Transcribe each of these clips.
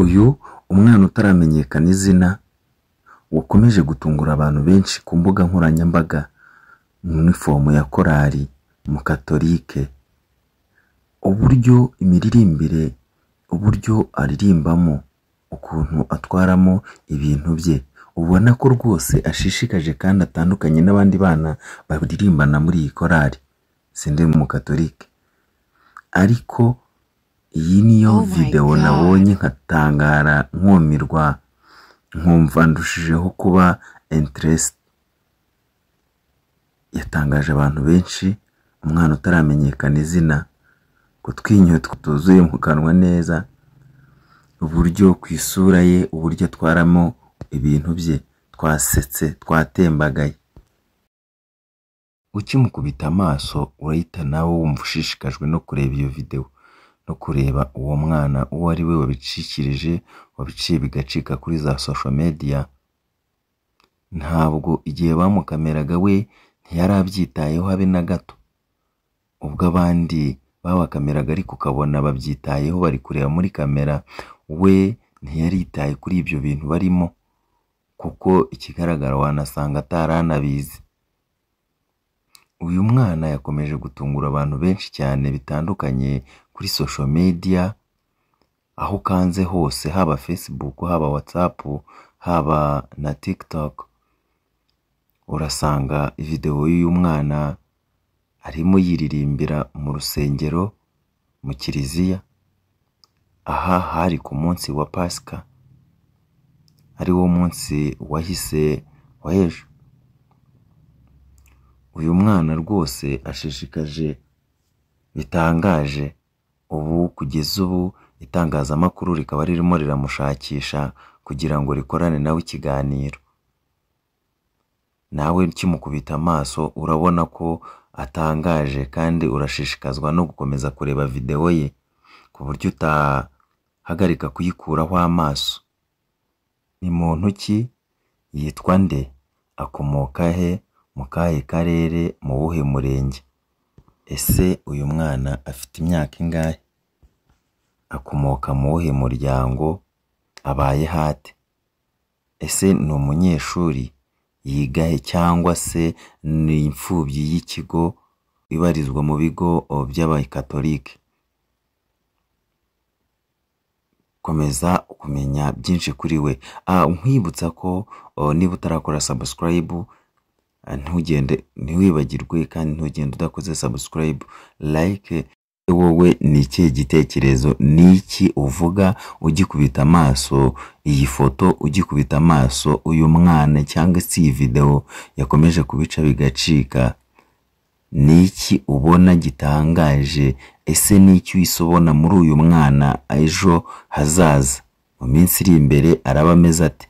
Uyu umwana utaramenyekana izina wakomeje gutungura abantu benshi ku mbuga nkoranyambaga mu nifomu ya korali mu katolike, uburyo imiririmbire, uburyo aririmbamo, ukuntu atwaramo ibintu bye, ubona ko rwose ashishikaje kandi atandukanye n'abandi bana baririmbana muri iyi korali. Sindi mu katolike, ariko iyi niyo video nabonye nkatangara nkumirwa, nkumva ndushijeho kuba interest. Yatangaje abantu benshi, umwana utaramenyekana izina, kutwinyo tuzuye mu kanwa neza, uburyo ku isura ye, uburyo atwaramo ibintu bye, twasetse twatembagaye. Ukimukubita amaso urahita nawe wumva ushishikajwe no kureba iyo video, no kureba uwo mwana uwo ari we wabicikirije, wabiciye bigacika kuri za social media. Ntabwo igihe bamukameraga we ntiyarabyitayeho habe na gato, ubwo abandi babakameraga ariko ukabona babyitayeho bari kureba muri kamera, we ntiyaritaye kuri ibyo bintu barimo, kuko ikigaragara wanasanga ataranabizi. Uyu mwana yakomeje gutungura abantu benshi cyane bitandukanye kuri social media, aho kanze hose, haba Facebook, haba WhatsApp, haba na TikTok, urasanga video y'uyu mwana arimo yiririmbira mu rusengero, mu kiliziya. Aha hari ku munsi wa Pasika, ari wo munsi wahise wa ejo. Uyu mwana rwose ashishikaje bitangaje. Ubu kugeza ubu itangazamakuru rikaba ririmo riramushakisha kugira ngo rikorane nawe ikiganiro. Nawe ukimukubita amaso urabona ko atangaje, kandi urashishikazwa no gukomeza kureba video ye ku buryo utahagarika kuyikuraho amaso. Ni muntu ki? Yitwa nde? Akomoka he? Mu kahe karere? Mu wuhe murenge? Ese uyu mwana afite imyaka ingahe? Akomoka mu wuhe muryango? Abaye hate? Ese ni umunyeshuri? Yiga he, cyangwa se ni imfubyi y'ikigo ibarizwa mu bigo by'abakatolike? Komeza kumenya byinshi kuri we. Nkwibutsa ko niba utarakora subscribe, ntiwibagirwe, kandi ntugende udakoze subscribe, like. Wowe ni ikihe gitekerezo? Ni iki uvuga ugikubita amaso iyi foto, ugikubita amaso uyu mwana, cyangwa se iyi video yakomeje kubica bigacika? Ni iki ubona gitangaje? Ese ni iki wisobona muri uyu mwana ejo hazaza, mu minsi iri imbere araba ameze ate?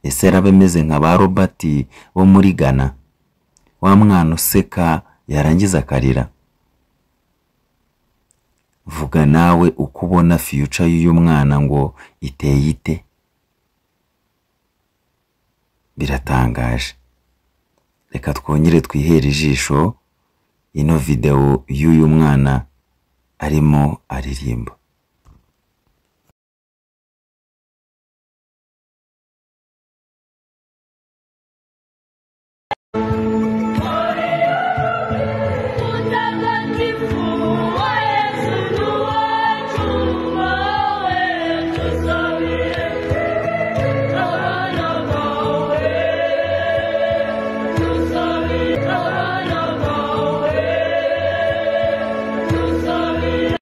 Ese araba ameze nka ba Robert bo muri Ghana, wa mwana useka yarangiza akarira? Vuga nawe uko ubona future y'uyu mwana ngo iteye ite? Biratangaje. Reka twongere twihere ijisho ino video y'uyu mwana arimo aririmba.